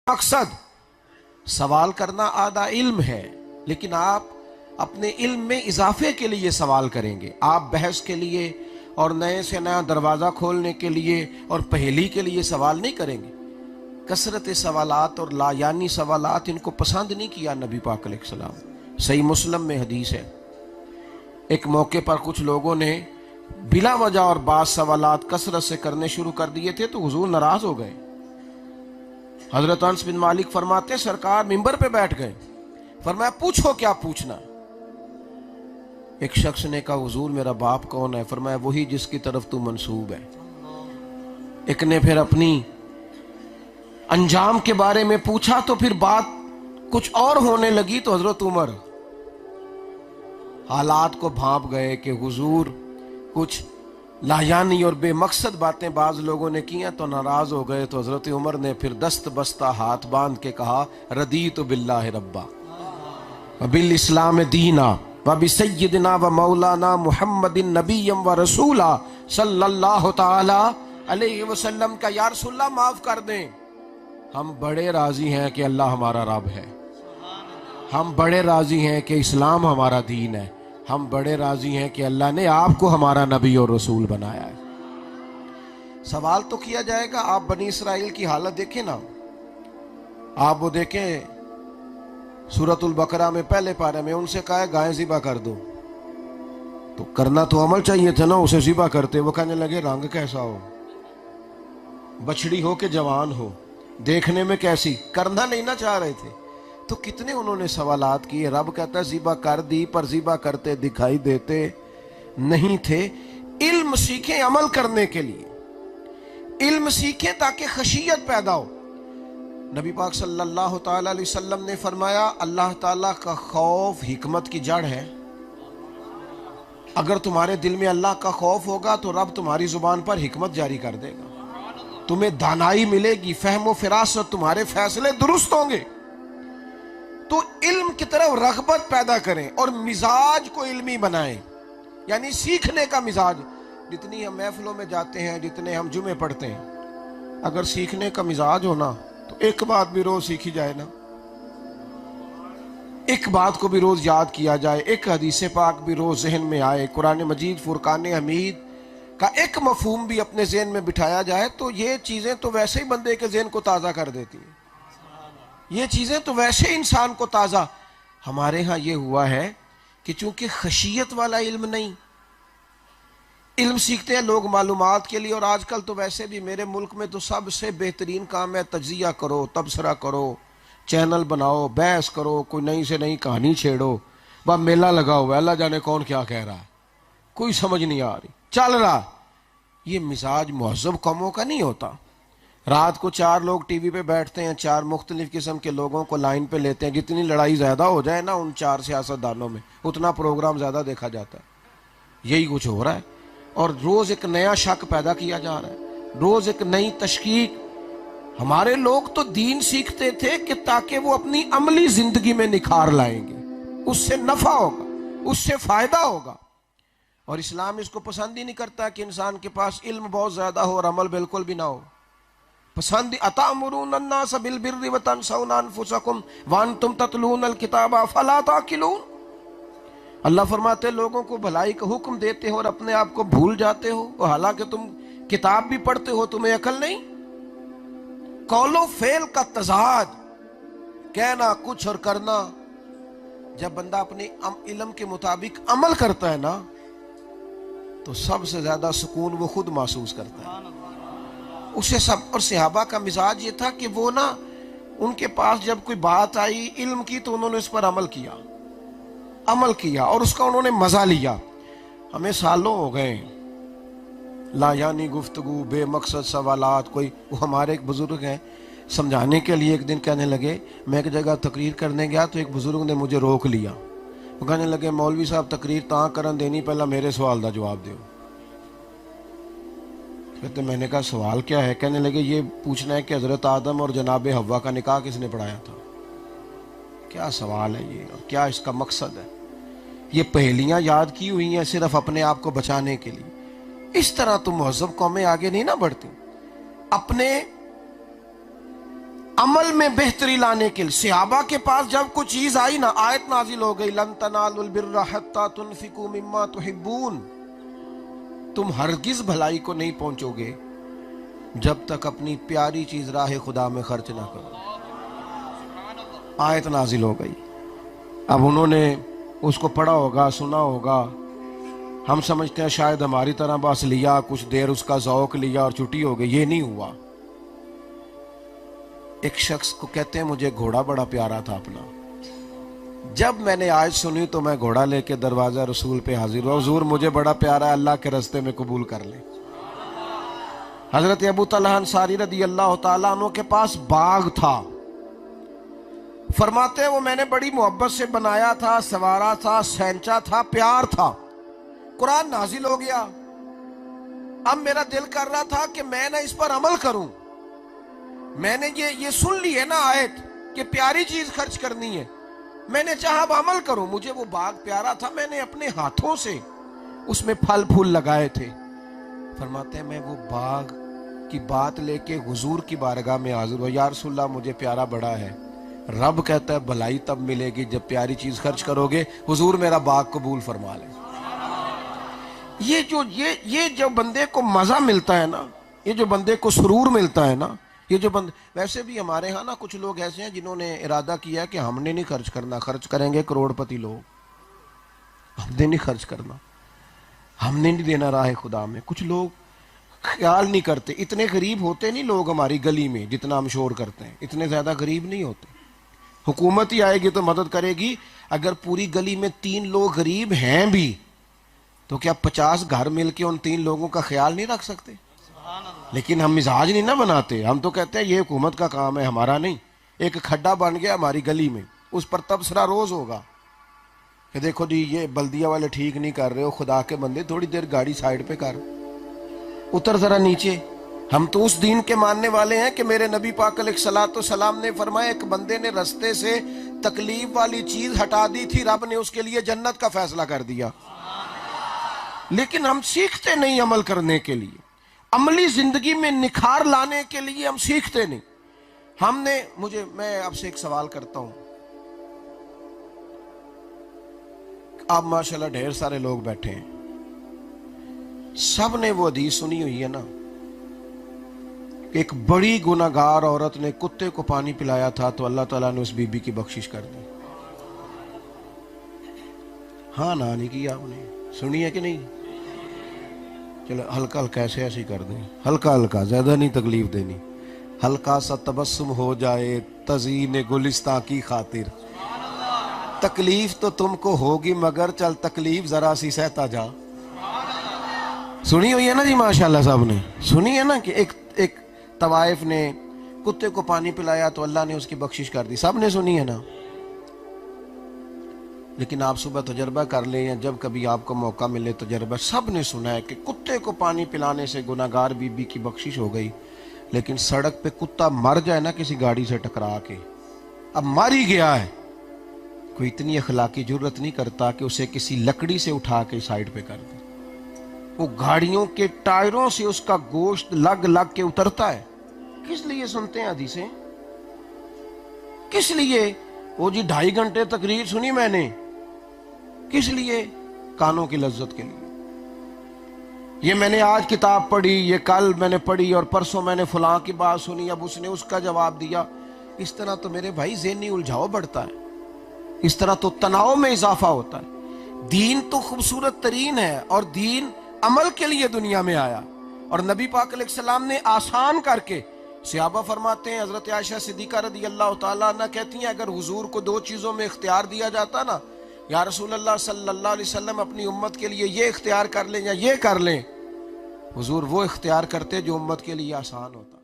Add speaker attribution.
Speaker 1: مقصد سوال کرنا آدھا علم ہے، لیکن آپ اپنے علم میں اضافے کے لیے سوال کریں گے. آپ بحث کے لیے اور نئے سے نیا دروازہ کھولنے کے لیے اور پہیلی کے لیے سوال نہیں کریں گے. کثرت سوالات اور لا یعنی سوالات ان کو پسند نہیں کیا نبی پاک علیہ السلام. صحیح مسلم میں حدیث ہے، ایک موقع پر کچھ لوگوں نے بلا وجہ اور بعض سوالات کثرت سے کرنے شروع کر دیے تھے تو حضور ناراض ہو گئے. حضرت انس بن مالک فرماتے سرکار منبر پہ بیٹھ گئے، فرمایا پوچھو کیا پوچھنا. ایک شخص نے کہا حضور میرا باپ کون ہے؟ فرمایا وہی جس کی طرف تو منسوب ہے. ایک نے پھر اپنی انجام کے بارے میں پوچھا تو پھر بات کچھ اور ہونے لگی تو حضرت عمر حالات کو بھانپ گئے کہ حضور کچھ لایانی اور بے مقصد باتیں بعض لوگوں نے کیا تو ناراض ہو گئے. تو حضرت عمر نے پھر دست بستہ ہاتھ باندھ کے کہا رضیت باللہ ربا وبالاسلام دینا وبسیدنا ومولانا محمد نبی و رسولا صلی اللہ تعالی علیہ وسلم کا یا رسول اللہ معاف کر دیں، ہم بڑے راضی ہیں کہ اللہ ہمارا رب ہے، ہم بڑے راضی ہیں کہ اسلام ہمارا دین ہے، ہم بڑے راضی ہیں کہ اللہ نے آپ کو ہمارا نبی اور رسول بنایا ہے. سوال تو کیا جائے گا. آپ بنی اسرائیل کی حالت دیکھیں نا، آپ وہ دیکھیں سورۃ البقرہ میں پہلے پارے میں ان سے کہا ہے گائے ذبح کر دو، تو کرنا تو عمل چاہیے تھا نا. اسے ذبح کرتے وہ کہنے لگے رنگ کیسا ہو، بچڑی ہو کہ جوان ہو، دیکھنے میں کیسی، کرنا نہیں نہ چاہ رہے تھے. تو کتنے انہوں نے سوالات کیے. رب کہتا ہے ذبح کر دی پر ذبح کرتے دکھائی دیتے نہیں تھے. علم سیکھیں عمل کرنے کے لیے، علم سیکھیں تاکہ خشیت پیدا ہو. نبی پاک صلی اللہ تعالی علیہ وسلم نے فرمایا اللہ تعالیٰ کا خوف حکمت کی جڑ ہے. اگر تمہارے دل میں اللہ کا خوف ہوگا تو رب تمہاری زبان پر حکمت جاری کر دے گا، تمہیں دانائی ملے گی، فہم و فراست، تمہارے فیصلے درست ہوں گے. تو علم کی طرف رغبت پیدا کریں اور مزاج کو علمی بنائیں، یعنی سیکھنے کا مزاج. جتنی ہم محفلوں میں جاتے ہیں، جتنے ہم جمعے پڑھتے ہیں، اگر سیکھنے کا مزاج ہونا تو ایک بات بھی روز سیکھی جائے نا، ایک بات کو بھی روز یاد کیا جائے، ایک حدیث پاک بھی روز ذہن میں آئے، قرآن مجید فرقان حمید کا ایک مفہوم بھی اپنے ذہن میں بٹھایا جائے، تو یہ چیزیں تو ویسے ہی بندے کے ذہن کو تازہ کر دیتی ہیں. یہ چیزیں تو ویسے انسان کو تازہ. ہمارے ہاں یہ ہوا ہے کہ چونکہ خشیت والا علم نہیں، علم سیکھتے ہیں لوگ معلومات کے لیے. اور آج کل تو ویسے بھی میرے ملک میں تو سب سے بہترین کام ہے تجزیہ کرو، تبصرہ کرو، چینل بناؤ، بحث کرو، کوئی نئی سے نئی کہانی چھیڑو. بس میلہ لگا ہوا ہے، اللہ جانے کون کیا کہہ رہا ہے، کوئی سمجھ نہیں آ رہی، چل رہا. یہ مزاج مہذب قوموں کا نہیں ہوتا. رات کو 4 لوگ ٹی وی پہ بیٹھتے ہیں، 4 مختلف قسم کے لوگوں کو لائن پہ لیتے ہیں. جتنی لڑائی زیادہ ہو جائے نا ان 4 سیاستدانوں میں، اتنا پروگرام زیادہ دیکھا جاتا ہے. یہی کچھ ہو رہا ہے. اور روز ایک نیا شک پیدا کیا جا رہا ہے، روز ایک نئی تشکیک. ہمارے لوگ تو دین سیکھتے تھے کہ تاکہ وہ اپنی عملی زندگی میں نکھار لائیں گے، اس سے نفع ہوگا، اس سے فائدہ ہوگا. اور اسلام اس کو پسند ہی نہیں کرتا کہ انسان کے پاس علم بہت زیادہ ہو اور عمل بالکل بھی نہ ہو. پسند اتامرون الناس بالبر وتنسون انفسکم وانتم تتلون الکتاب افلا تعقلون. اللہ فرماتے لوگوں کو بھلائی کا حکم دیتے ہو اور اپنے آپ کو بھول جاتے ہو، اور حالانکہ تم کتاب بھی پڑھتے ہو، تمہیں عقل نہیں. قول و فعل کا تضاد، کہنا کچھ اور کرنا. جب بندہ اپنے علم کے مطابق عمل کرتا ہے نا تو سب سے زیادہ سکون وہ خود محسوس کرتا ہے. اسے سب. اور صحابہ کا مزاج یہ تھا کہ وہ نا ان کے پاس جب کوئی بات آئی علم کی تو انہوں نے اس پر عمل کیا اور اس کا انہوں نے مزہ لیا. ہمیں سالوں ہو گئے لا یعنی گفتگو، بے مقصد سوالات. کوئی وہ ہمارے ایک بزرگ ہیں، سمجھانے کے لیے ایک دن کہنے لگے، میں ایک جگہ تقریر کرنے گیا تو ایک بزرگ نے مجھے روک لیا. وہ کہنے لگے مولوی صاحب تقریر تاں کرن دینی، پہلا میرے سوال دا جواب دیو. کہتے میں نے کہا سوال کیا ہے؟ کہنے لگے یہ پوچھنا ہے کہ حضرت آدم اور جناب حوا کا نکاح کس نے پڑھایا تھا. کیا سوال ہے یہ، اور کیا اس کا مقصد ہے؟ یہ پہیلیاں یاد کی ہوئی ہیں صرف اپنے آپ کو بچانے کے لیے. اس طرح تو مہذب قومیں آگے نہیں نہ بڑھتی. اپنے عمل میں بہتری لانے کے لیے صحابہ کے پاس جب کوئی چیز آئی نا، آیت نازل ہو گئی لن تنالوا البر حتی تنفقوا مما تحبون، تم ہرگز بھلائی کو نہیں پہنچو گے جب تک اپنی پیاری چیز راہ خدا میں خرچ نہ کرو۔ آیت نازل ہو گئی۔ اب انہوں نے اس کو پڑھا ہوگا، سنا ہوگا، ہم سمجھتے ہیں شاید ہماری طرح بس لیا، کچھ دیر اس کا ذوق لیا اور چھٹی ہو گئی۔ یہ نہیں ہوا۔ ایک شخص کو کہتے ہیں مجھے گھوڑا بڑا پیارا تھا اپنا، جب میں نے آیت سنی تو میں گھوڑا لے کے دروازہ رسول پہ حاضر ہوا، حضور مجھے بڑا پیارا ہے، اللہ کے راستے میں قبول کر لیں۔ حضرت ابو طلحہ انصاری رضی اللہ تعالیٰ عنہ کے پاس باغ تھا، فرماتے ہیں وہ میں نے بڑی محبت سے بنایا تھا، سوارا تھا، سینچا تھا، پیار تھا۔ قرآن نازل ہو گیا، اب میرا دل کر رہا تھا کہ میں نہ اس پر عمل کروں۔ میں نے یہ سن لی ہے نا آیت کہ پیاری چیز خرچ کرنی ہے، میں نے چاہا اب عمل کروں۔ مجھے وہ باغ پیارا تھا، میں نے اپنے ہاتھوں سے اس میں پھل پھول لگائے تھے۔ فرماتے ہیں میں وہ باغ کی بات لے کے حضور کی بارگاہ میں حاضر ہوا، یا رسول اللہ مجھے پیارا بڑا ہے۔ رب کہتا ہے بھلائی تب ملے گی جب پیاری چیز خرچ کرو گے، حضور میرا باغ قبول فرما لیں۔ یہ جو بندے کو مزہ ملتا ہے نا، یہ جو بندے کو سرور ملتا ہے نا، یہ جو ویسے بھی ہمارے ہاں نا کچھ لوگ ایسے ہیں جنہوں نے ارادہ کیا ہے کہ ہم نے نہیں خرچ کرنا، خرچ کریں گے کروڑ پتی لوگ، ہم نے نہیں خرچ کرنا، ہم نے نہیں دینا راہ خدا میں۔ کچھ لوگ خیال نہیں کرتے، اتنے غریب ہوتے نہیں لوگ ہماری گلی میں جتنا ہم شور کرتے ہیں، اتنے زیادہ غریب نہیں ہوتے۔ حکومت ہی آئے گی تو مدد کرے گی، اگر پوری گلی میں 3 لوگ غریب ہیں بھی تو کیا 50 گھر مل کے ان 3 لوگوں کا خیال نہیں رکھ سکتے؟ لیکن ہم مزاج نہیں نہ بناتے، ہم تو کہتے ہیں یہ حکومت کا کام ہے، ہمارا نہیں۔ ایک کھڈا بن گیا ہماری گلی میں، اس پر تبصرہ روز ہوگا کہ دیکھو جی یہ بلدیہ والے ٹھیک نہیں کر رہے ہو، خدا کے بندے تھوڑی دیر گاڑی سائیڈ پہ کر، اتر ذرا نیچے۔ ہم تو اس دین کے ماننے والے ہیں کہ میرے نبی پاک علیہ الصلوۃ والسلام نے فرمایا ایک بندے نے رستے سے تکلیف والی چیز ہٹا دی تھی، رب نے اس کے لیے جنت کا فیصلہ کر دیا۔ لیکن ہم سیکھتے نہیں عمل کرنے کے لیے، عملی زندگی میں نکھار لانے کے لیے ہم سیکھتے نہیں۔ میں آپ سے ایک سوال کرتا ہوں، آپ ماشاءاللہ ڈھیر سارے لوگ بیٹھے ہیں، سب نے وہ حدیث سنی ہوئی ہے نا کہ ایک بڑی گناہگار عورت نے کتے کو پانی پلایا تھا تو اللہ تعالیٰ نے اس بی بی کی بخشش کر دی۔ ہاں نا نہیں کیا آپ نے، سنی ہے کہ نہیں؟ چلو ہلکا ہلکا ایسے کر دیں، ہلکا ہلکا، زیادہ نہیں تکلیف دینی، ہلکا سا تبسم ہو جائے تزئین گلستاں کی خاطر۔ تکلیف تو تم کو ہوگی مگر چل تکلیف ذرا سی سہتا جا۔ سنی ہوئی ہے نا جی ماشاءاللہ، صاحب نے سنی ہے نا کہ ایک طوائف نے کتے کو پانی پلایا تو اللہ نے اس کی بخشش کر دی، سب نے سنی ہے نا۔ لیکن آپ صبح تجربہ کر لیں یا جب کبھی آپ کو موقع ملے تجربہ، سب نے سنا ہے کہ کتے کو پانی پلانے سے گناہگار بی بی کی بخشش ہو گئی، لیکن سڑک پہ کتا مر جائے نا کسی گاڑی سے ٹکرا کے، اب مر ہی گیا ہے، کوئی اتنی اخلاقی جرت نہیں کرتا کہ اسے کسی لکڑی سے اٹھا کے سائیڈ پہ کر دے۔ وہ گاڑیوں کے ٹائروں سے اس کا گوشت لگ کے اترتا ہے۔ کس لیے سنتے ہیں حدیثیں؟ کس لیے؟ وہ جی 2.5 گھنٹے تقریر سنی میں نے، کس لیے؟ کانوں کی لذت کے لیے۔ یہ میں نے آج کتاب پڑھی، یہ کل میں نے پڑھی، اور پرسوں میں نے فلاں کی بات سنی، اب اس نے اس کا جواب دیا۔ اس طرح تو میرے بھائی ذہنی الجھاؤ بڑھتا ہے، اس طرح تو تناؤ میں اضافہ ہوتا ہے۔ دین تو خوبصورت ترین ہے، اور دین عمل کے لیے دنیا میں آیا، اور نبی پاک علیہ السلام نے آسان کر کے۔ صحابہ فرماتے ہیں، حضرت عائشہ صدیقہ رضی اللہ تعالیٰ عنہ کہتی ہیں اگر حضور کو 2 چیزوں میں اختیار دیا جاتا نا، یا رسول اللہ صلی اللہ علیہ وسلم اپنی امت کے لیے یہ اختیار کر لیں یا یہ کر لیں، حضور وہ اختیار کرتے جو امت کے لیے آسان ہوتا۔